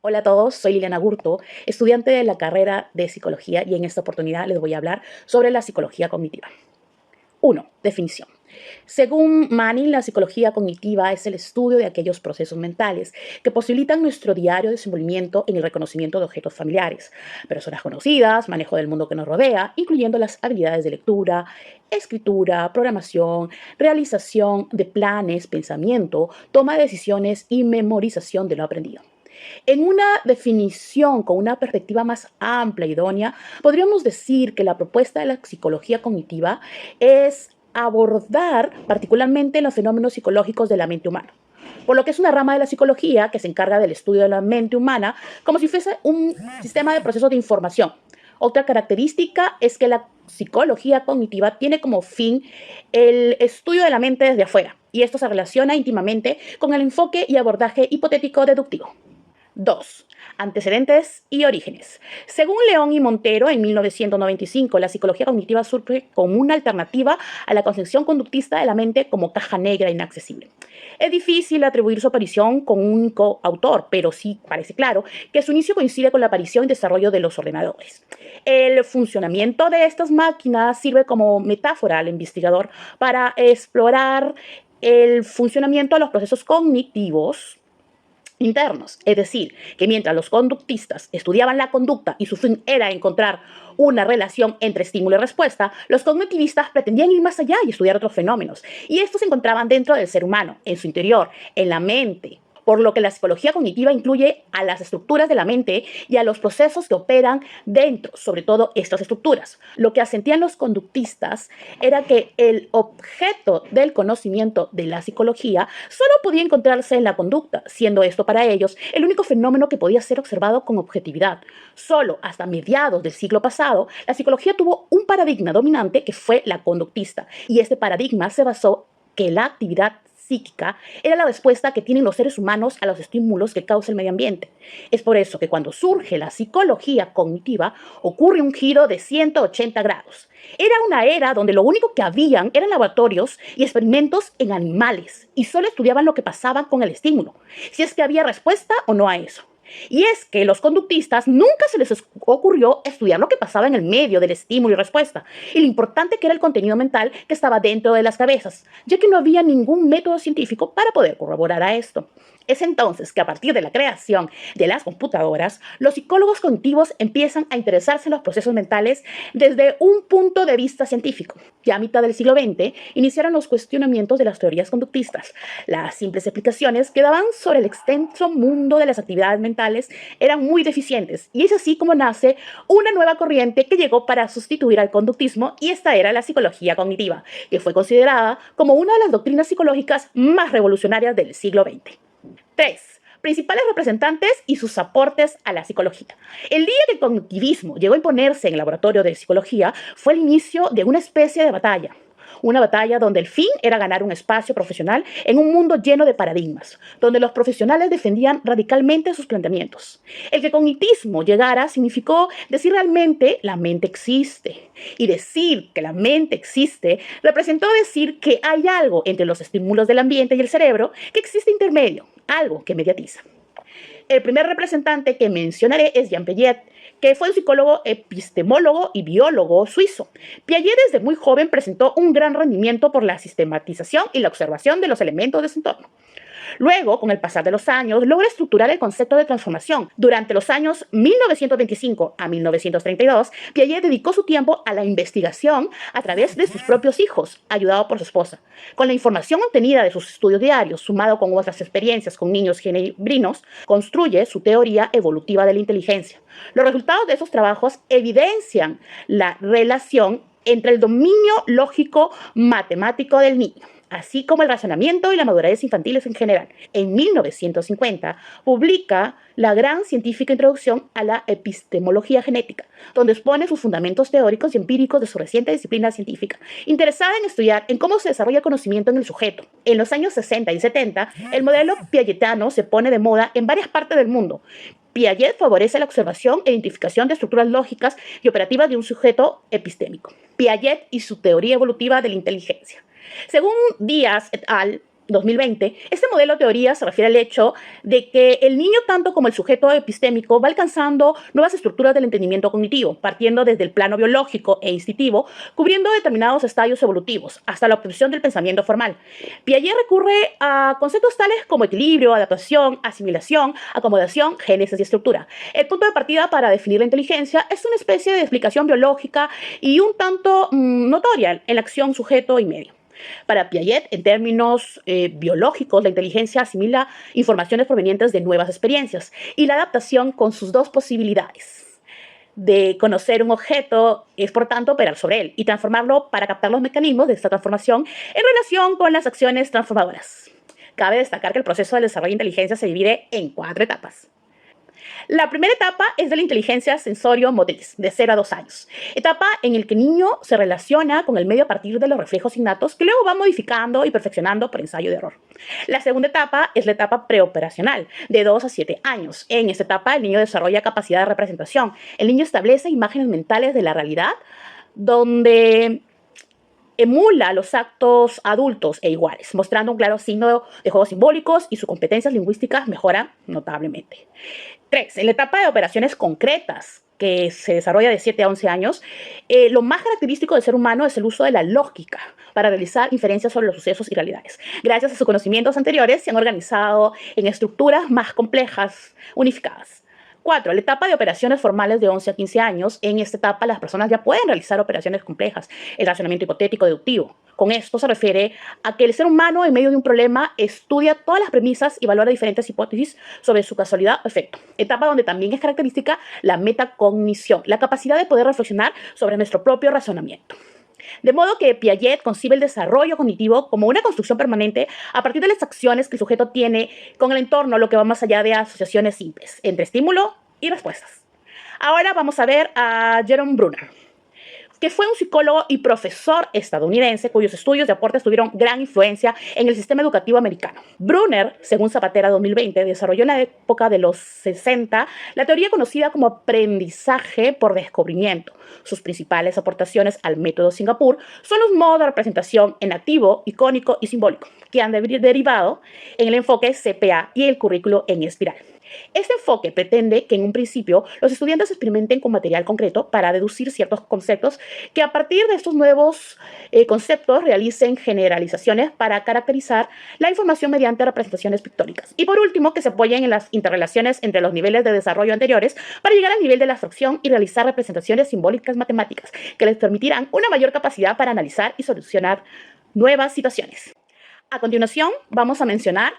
Hola a todos, soy Liliana Gurto, estudiante de la carrera de Psicología y en esta oportunidad les voy a hablar sobre la psicología cognitiva. 1. Definición. Según Manning, la psicología cognitiva es el estudio de aquellos procesos mentales que posibilitan nuestro diario desenvolvimiento en el reconocimiento de objetos familiares, personas conocidas, manejo del mundo que nos rodea, incluyendo las habilidades de lectura, escritura, programación, realización de planes, pensamiento, toma de decisiones y memorización de lo aprendido. En una definición con una perspectiva más amplia y idónea, podríamos decir que la propuesta de la psicología cognitiva es abordar particularmente los fenómenos psicológicos de la mente humana, por lo que es una rama de la psicología que se encarga del estudio de la mente humana como si fuese un sistema de procesos de información. Otra característica es que la psicología cognitiva tiene como fin el estudio de la mente desde afuera, y esto se relaciona íntimamente con el enfoque y abordaje hipotético deductivo. 2. Antecedentes y orígenes. Según León y Montero, en 1995, la psicología cognitiva surge como una alternativa a la concepción conductista de la mente como caja negra inaccesible. Es difícil atribuir su aparición con un único autor, pero sí parece claro que su inicio coincide con la aparición y desarrollo de los ordenadores. El funcionamiento de estas máquinas sirve como metáfora al investigador para explorar el funcionamiento de los procesos cognitivos internos, es decir, que mientras los conductistas estudiaban la conducta y su fin era encontrar una relación entre estímulo y respuesta, los cognitivistas pretendían ir más allá y estudiar otros fenómenos, y estos se encontraban dentro del ser humano, en su interior, en la mente, por lo que la psicología cognitiva incluye a las estructuras de la mente y a los procesos que operan dentro, sobre todo estas estructuras. Lo que asentían los conductistas era que el objeto del conocimiento de la psicología solo podía encontrarse en la conducta, siendo esto para ellos el único fenómeno que podía ser observado con objetividad. Solo hasta mediados del siglo pasado, la psicología tuvo un paradigma dominante que fue la conductista, y este paradigma se basó que la actividad psíquica era la respuesta que tienen los seres humanos a los estímulos que causa el medio ambiente. Es por eso que cuando surge la psicología cognitiva ocurre un giro de 180 grados. Era una era donde lo único que habían eran laboratorios y experimentos en animales y solo estudiaban lo que pasaba con el estímulo, si es que había respuesta o no a eso. Y es que los conductistas nunca se les ocurrió estudiar lo que pasaba en el medio del estímulo y respuesta, y lo importante que era el contenido mental que estaba dentro de las cabezas, ya que no había ningún método científico para poder corroborar a esto. Es entonces que a partir de la creación de las computadoras, los psicólogos cognitivos empiezan a interesarse en los procesos mentales desde un punto de vista científico. Ya a mitad del siglo XX iniciaron los cuestionamientos de las teorías conductistas. Las simples explicaciones que daban sobre el extenso mundo de las actividades mentales eran muy deficientes, y es así como nace una nueva corriente que llegó para sustituir al conductismo, y esta era la psicología cognitiva, que fue considerada como una de las doctrinas psicológicas más revolucionarias del siglo XX. 3. Principales representantes y sus aportes a la psicología. El día que el cognitivismo llegó a imponerse en el laboratorio de psicología fue el inicio de una especie de batalla. Una batalla donde el fin era ganar un espacio profesional en un mundo lleno de paradigmas, donde los profesionales defendían radicalmente sus planteamientos. El que el cognitismo llegara significó decir realmente la mente existe. Y decir que la mente existe representó decir que hay algo entre los estímulos del ambiente y el cerebro que existe intermedio, algo que mediatiza. El primer representante que mencionaré es Jean Piaget, que fue un psicólogo, epistemólogo y biólogo suizo. Piaget desde muy joven presentó un gran rendimiento por la sistematización y la observación de los elementos de su entorno. Luego, con el pasar de los años, logra estructurar el concepto de transformación. Durante los años 1925 a 1932, Piaget dedicó su tiempo a la investigación a través de sus propios hijos, ayudado por su esposa. Con la información obtenida de sus estudios diarios, sumado con otras experiencias con niños genebrinos, construye su teoría evolutiva de la inteligencia. Los resultados de esos trabajos evidencian la relación entre el dominio lógico matemático del niño, así como el razonamiento y la madurez infantiles en general. En 1950 publica la gran científica introducción a la epistemología genética, donde expone sus fundamentos teóricos y empíricos de su reciente disciplina científica, interesada en estudiar en cómo se desarrolla el conocimiento en el sujeto. En los años 60 y 70, el modelo piagetiano se pone de moda en varias partes del mundo. Piaget favorece la observación e identificación de estructuras lógicas y operativas de un sujeto epistémico. Piaget y su teoría evolutiva de la inteligencia. Según Díaz et al., 2020, este modelo de teoría se refiere al hecho de que el niño, tanto como el sujeto epistémico, va alcanzando nuevas estructuras del entendimiento cognitivo, partiendo desde el plano biológico e instintivo, cubriendo determinados estadios evolutivos, hasta la obtención del pensamiento formal. Piaget recurre a conceptos tales como equilibrio, adaptación, asimilación, acomodación, génesis y estructura. El punto de partida para definir la inteligencia es una especie de explicación biológica y un tanto notoria en la acción sujeto y medio. Para Piaget, en términos biológicos, la inteligencia asimila informaciones provenientes de nuevas experiencias y la adaptación con sus dos posibilidades de conocer un objeto es, por tanto, operar sobre él y transformarlo para captar los mecanismos de esta transformación en relación con las acciones transformadoras. Cabe destacar que el proceso de desarrollo de inteligencia se divide en 4 etapas. La primera etapa es de la inteligencia sensorio-motriz, de 0 a 2 años. Etapa en la que el niño se relaciona con el medio a partir de los reflejos innatos que luego va modificando y perfeccionando por ensayo de error. La segunda etapa es la etapa preoperacional, de 2 a 7 años. En esta etapa el niño desarrolla capacidad de representación. El niño establece imágenes mentales de la realidad donde emula los actos adultos e iguales, mostrando un claro signo de juegos simbólicos y sus competencias lingüísticas mejoran notablemente. 3. En la etapa de operaciones concretas, que se desarrolla de 7 a 11 años, lo más característico del ser humano es el uso de la lógica para realizar inferencias sobre los sucesos y realidades. Gracias a sus conocimientos anteriores, se han organizado en estructuras más complejas, unificadas. 4. La etapa de operaciones formales de 11 a 15 años. En esta etapa las personas ya pueden realizar operaciones complejas, el razonamiento hipotético deductivo. Con esto se refiere a que el ser humano en medio de un problema estudia todas las premisas y valora diferentes hipótesis sobre su casualidad o efecto. Etapa donde también es característica la metacognición, la capacidad de poder reflexionar sobre nuestro propio razonamiento. De modo que Piaget concibe el desarrollo cognitivo como una construcción permanente a partir de las acciones que el sujeto tiene con el entorno, lo que va más allá de asociaciones simples entre estímulo y respuestas. Ahora vamos a ver a Jerome Bruner, que fue un psicólogo y profesor estadounidense cuyos estudios y aportes tuvieron gran influencia en el sistema educativo americano. Bruner, según Zapatera 2020, desarrolló en la época de los 60 la teoría conocida como aprendizaje por descubrimiento. Sus principales aportaciones al método Singapur son los modos de representación en activo, icónico y simbólico, que han derivado en el enfoque CPA y el currículo en espiral. Este enfoque pretende que en un principio los estudiantes experimenten con material concreto para deducir ciertos conceptos que a partir de estos nuevos conceptos realicen generalizaciones para caracterizar la información mediante representaciones pictóricas. Y por último, que se apoyen en las interrelaciones entre los niveles de desarrollo anteriores para llegar al nivel de la abstracción y realizar representaciones simbólicas matemáticas que les permitirán una mayor capacidad para analizar y solucionar nuevas situaciones. A continuación, vamos a mencionar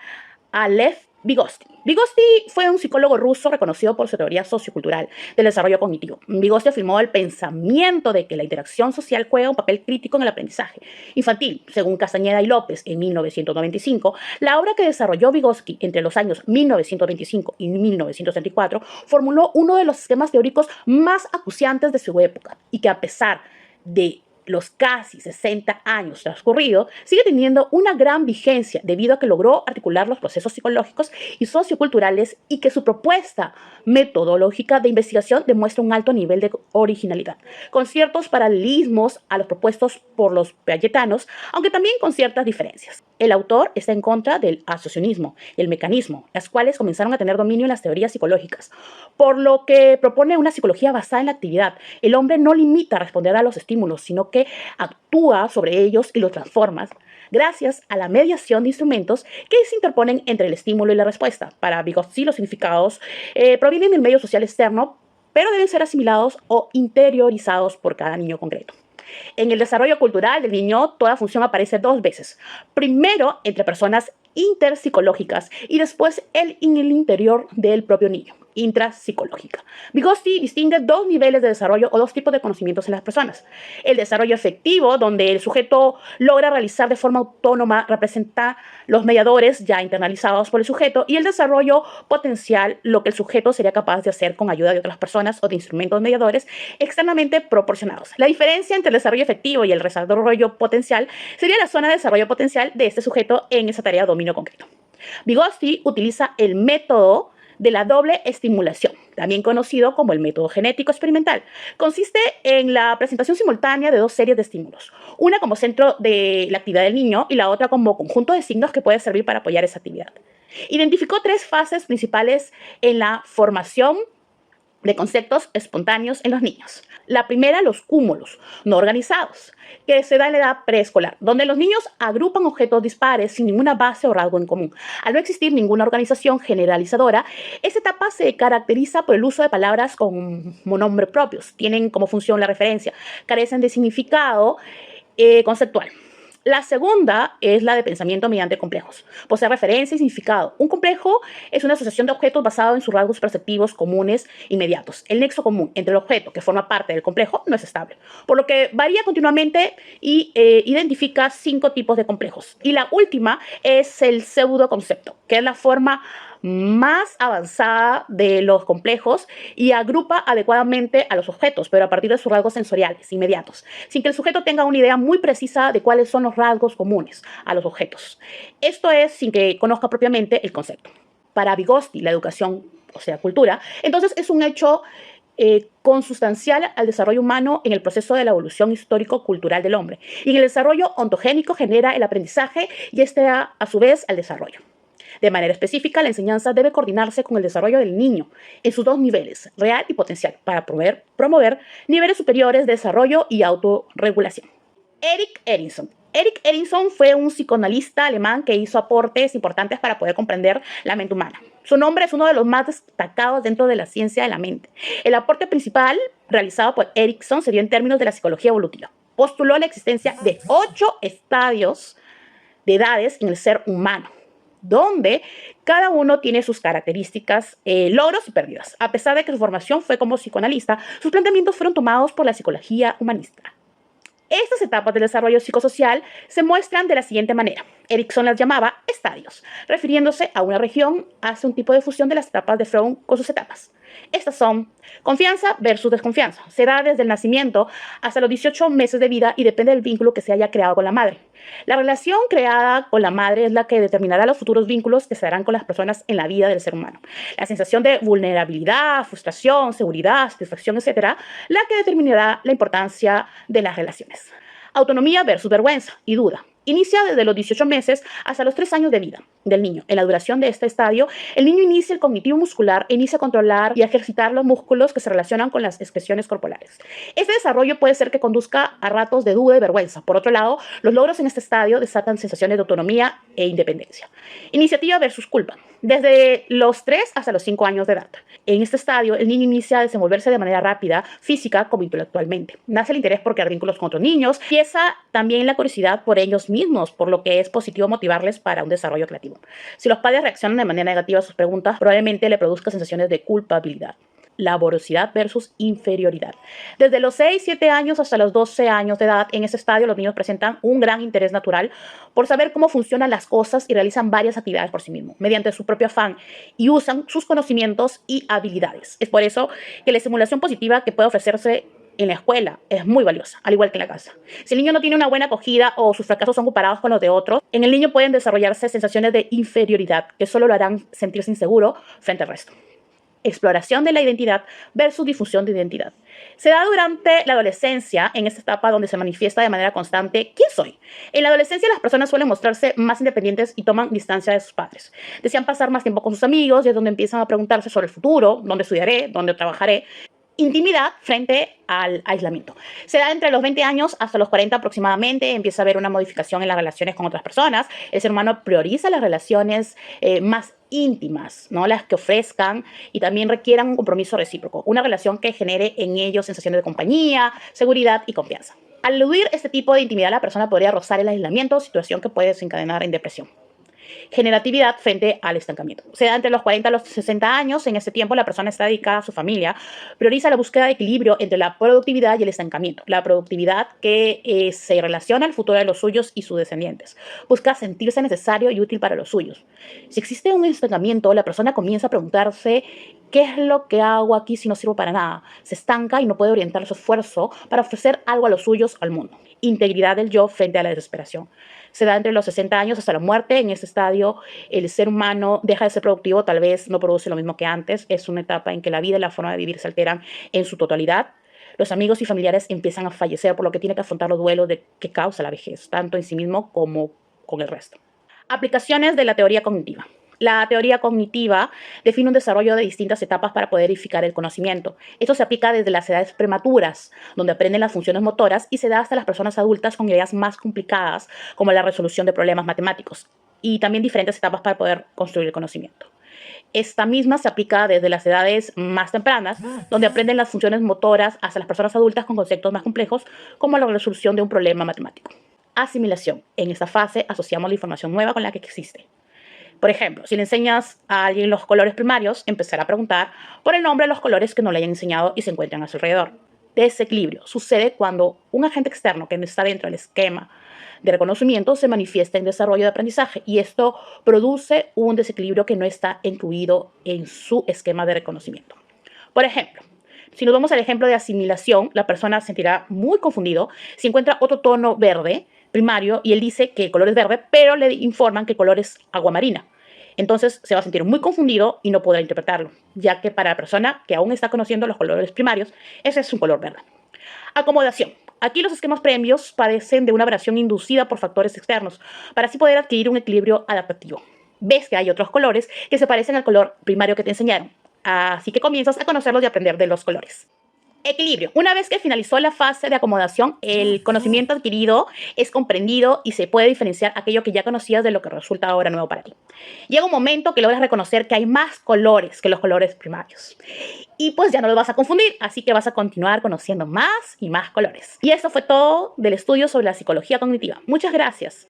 a Lev Vygotsky. Vygotsky fue un psicólogo ruso reconocido por su teoría sociocultural del desarrollo cognitivo. Vygotsky afirmó el pensamiento de que la interacción social juega un papel crítico en el aprendizaje infantil. Según Castañeda y López, en 1995, la obra que desarrolló Vygotsky entre los años 1925 y 1934 formuló uno de los esquemas teóricos más acuciantes de su época y que, a pesar de los casi 60 años transcurridos, sigue teniendo una gran vigencia debido a que logró articular los procesos psicológicos y socioculturales y que su propuesta metodológica de investigación demuestra un alto nivel de originalidad, con ciertos paralelismos a los propuestos por los piagetianos, aunque también con ciertas diferencias. El autor está en contra del asociacionismo y el mecanismo, las cuales comenzaron a tener dominio en las teorías psicológicas, por lo que propone una psicología basada en la actividad. El hombre no limita a responder a los estímulos, sino que actúa sobre ellos y los transforma gracias a la mediación de instrumentos que se interponen entre el estímulo y la respuesta. Para Vygotsky, los significados provienen del medio social externo, pero deben ser asimilados o interiorizados por cada niño concreto. En el desarrollo cultural del niño, toda función aparece 2 veces. Primero, entre personas interpsicológicas y después en el interior del propio niño, intrapsicológica. Vygotsky distingue 2 niveles de desarrollo o 2 tipos de conocimientos en las personas. El desarrollo efectivo, donde el sujeto logra realizar de forma autónoma, representa los mediadores ya internalizados por el sujeto, y el desarrollo potencial, lo que el sujeto sería capaz de hacer con ayuda de otras personas o de instrumentos mediadores externamente proporcionados. La diferencia entre el desarrollo efectivo y el desarrollo potencial sería la zona de desarrollo potencial de este sujeto en esa tarea de dominio concreto. Vygotsky utiliza el método de la doble estimulación. también conocido como el método genético experimental. Consiste en la presentación simultánea de dos series de estímulos, una como centro de la actividad del niño y la otra como conjunto de signos que puede servir para apoyar esa actividad. Identificó tres fases principales en la formación de conceptos espontáneos en los niños. La primera, los cúmulos no organizados, que se da en la edad preescolar, donde los niños agrupan objetos dispares sin ninguna base o rasgo en común. Al no existir ninguna organización generalizadora, esta etapa se caracteriza por el uso de palabras con monombre propios, tienen como función la referencia, carecen de significado conceptual. La segunda es la de pensamiento mediante complejos. Posee referencia y significado. Un complejo es una asociación de objetos basado en sus rasgos perceptivos comunes inmediatos. El nexo común entre el objeto que forma parte del complejo no es estable, por lo que varía continuamente y identifica 5 tipos de complejos. Y la última es el pseudoconcepto, que es la forma más avanzada de los complejos y agrupa adecuadamente a los objetos, pero a partir de sus rasgos sensoriales inmediatos, sin que el sujeto tenga una idea muy precisa de cuáles son los rasgos comunes a los objetos. Esto es sin que conozca propiamente el concepto. Para Vygotsky, la educación, o sea, cultura, entonces es un hecho consustancial al desarrollo humano en el proceso de la evolución histórico-cultural del hombre. Y en el desarrollo ontogénico genera el aprendizaje y este a su vez al desarrollo. De manera específica, la enseñanza debe coordinarse con el desarrollo del niño en sus dos niveles, real y potencial, para promover niveles superiores de desarrollo y autorregulación. Erik Erikson. Erik Erikson fue un psicoanalista alemán que hizo aportes importantes para poder comprender la mente humana. Su nombre es uno de los más destacados dentro de la ciencia de la mente. El aporte principal realizado por Erikson se dio en términos de la psicología evolutiva. Postuló la existencia de 8 estadios de edades en el ser humano, donde cada uno tiene sus características, logros y pérdidas. A pesar de que su formación fue como psicoanalista, sus planteamientos fueron tomados por la psicología humanista. Estas etapas del desarrollo psicosocial se muestran de la siguiente manera. Erikson las llamaba estadios, refiriéndose a una región, hace un tipo de fusión de las etapas de Freud con sus etapas. Estas son confianza versus desconfianza. Se da desde el nacimiento hasta los 18 meses de vida y depende del vínculo que se haya creado con la madre. La relación creada con la madre es la que determinará los futuros vínculos que se darán con las personas en la vida del ser humano. La sensación de vulnerabilidad, frustración, seguridad, satisfacción, etc., la que determinará la importancia de las relaciones. Autonomía versus vergüenza y duda. Inicia desde los 18 meses hasta los 3 años de vida del niño. En la duración de este estadio, el niño inicia el cognitivo muscular e inicia a controlar y a ejercitar los músculos que se relacionan con las expresiones corporales. Este desarrollo puede ser que conduzca a ratos de duda y vergüenza. Por otro lado, los logros en este estadio desatan sensaciones de autonomía e independencia. Iniciativa versus culpa. Desde los 3 hasta los 5 años de edad. En este estadio, el niño inicia a desenvolverse de manera rápida, física como intelectualmente. Nace el interés por crear vínculos con otros niños. Empieza también la curiosidad por ellos mismos, por lo que es positivo motivarles para un desarrollo creativo. Si los padres reaccionan de manera negativa a sus preguntas, probablemente le produzca sensaciones de culpabilidad. Laborosidad versus inferioridad. Desde los 6-7 años hasta los 12 años de edad, en ese estadio los niños presentan un gran interés natural por saber cómo funcionan las cosas y realizan varias actividades por sí mismos, mediante su propio afán, y usan sus conocimientos y habilidades. Es por eso que la estimulación positiva que puede ofrecerse en la escuela es muy valiosa, al igual que en la casa. Si el niño no tiene una buena acogida o sus fracasos son comparados con los de otros, en el niño pueden desarrollarse sensaciones de inferioridad que solo lo harán sentirse inseguro frente al resto. Exploración de la identidad versus difusión de identidad. Se da durante la adolescencia, en esta etapa donde se manifiesta de manera constante ¿quién soy? En la adolescencia las personas suelen mostrarse más independientes y toman distancia de sus padres. Desean pasar más tiempo con sus amigos y es donde empiezan a preguntarse sobre el futuro, dónde estudiaré, dónde trabajaré. Intimidad frente al aislamiento. Se da entre los 20 años hasta los 40 aproximadamente, empieza a haber una modificación en las relaciones con otras personas. El ser humano prioriza las relaciones más íntimas, ¿no? Las que ofrezcan y también requieran un compromiso recíproco, una relación que genere en ellos sensaciones de compañía, seguridad y confianza. Al eludir este tipo de intimidad, la persona podría rozar el aislamiento, situación que puede desencadenar en depresión. Generatividad frente al estancamiento. Se da entre los 40 a los 60 años. En ese tiempo la persona está dedicada a su familia, prioriza la búsqueda de equilibrio entre la productividad y el estancamiento. La productividad que se relaciona al futuro de los suyos y sus descendientes. Busca sentirse necesario y útil para los suyos. Si existe un estancamiento, la persona comienza a preguntarse ¿Qué es lo que hago aquí si no sirvo para nada? Se estanca y no puede orientar su esfuerzo para ofrecer algo a los suyos, al mundo. Integridad del yo frente a la desesperación. Se da entre los 60 años hasta la muerte. En este estadio, el ser humano deja de ser productivo, tal vez no produce lo mismo que antes. Es una etapa en que la vida y la forma de vivir se alteran en su totalidad. Los amigos y familiares empiezan a fallecer, por lo que tiene que afrontar los duelos que causa la vejez, tanto en sí mismo como con el resto. Aplicaciones de la teoría cognitiva. La teoría cognitiva define un desarrollo de distintas etapas para poder edificar el conocimiento. Esto se aplica desde las edades prematuras, donde aprenden las funciones motoras, y se da hasta las personas adultas con ideas más complicadas, como la resolución de problemas matemáticos, y también diferentes etapas para poder construir el conocimiento. Esta misma se aplica desde las edades más tempranas, donde aprenden las funciones motoras, hasta las personas adultas con conceptos más complejos, como la resolución de un problema matemático. Asimilación. En esta fase asociamos la información nueva con la que existe. Por ejemplo, si le enseñas a alguien los colores primarios, empezará a preguntar por el nombre de los colores que no le hayan enseñado y se encuentran a su alrededor. Desequilibrio sucede cuando un agente externo que no está dentro del esquema de reconocimiento se manifiesta en desarrollo de aprendizaje, y esto produce un desequilibrio que no está incluido en su esquema de reconocimiento. Por ejemplo, si nos vamos al ejemplo de asimilación, la persona se sentirá muy confundido si encuentra otro tono verde primario y él dice que el color es verde, pero le informan que el color es agua marina. Entonces se va a sentir muy confundido y no podrá interpretarlo, ya que para la persona que aún está conociendo los colores primarios, ese es un color verde. Acomodación. Aquí los esquemas previos padecen de una variación inducida por factores externos, para así poder adquirir un equilibrio adaptativo. Ves que hay otros colores que se parecen al color primario que te enseñaron, así que comienzas a conocerlos y aprender de los colores. Equilibrio. Una vez que finalizó la fase de acomodación, el conocimiento adquirido es comprendido y se puede diferenciar aquello que ya conocías de lo que resulta ahora nuevo para ti. Llega un momento que logras reconocer que hay más colores que los colores primarios. Y pues ya no los vas a confundir, así que vas a continuar conociendo más y más colores. Y eso fue todo del estudio sobre la psicología cognitiva. Muchas gracias.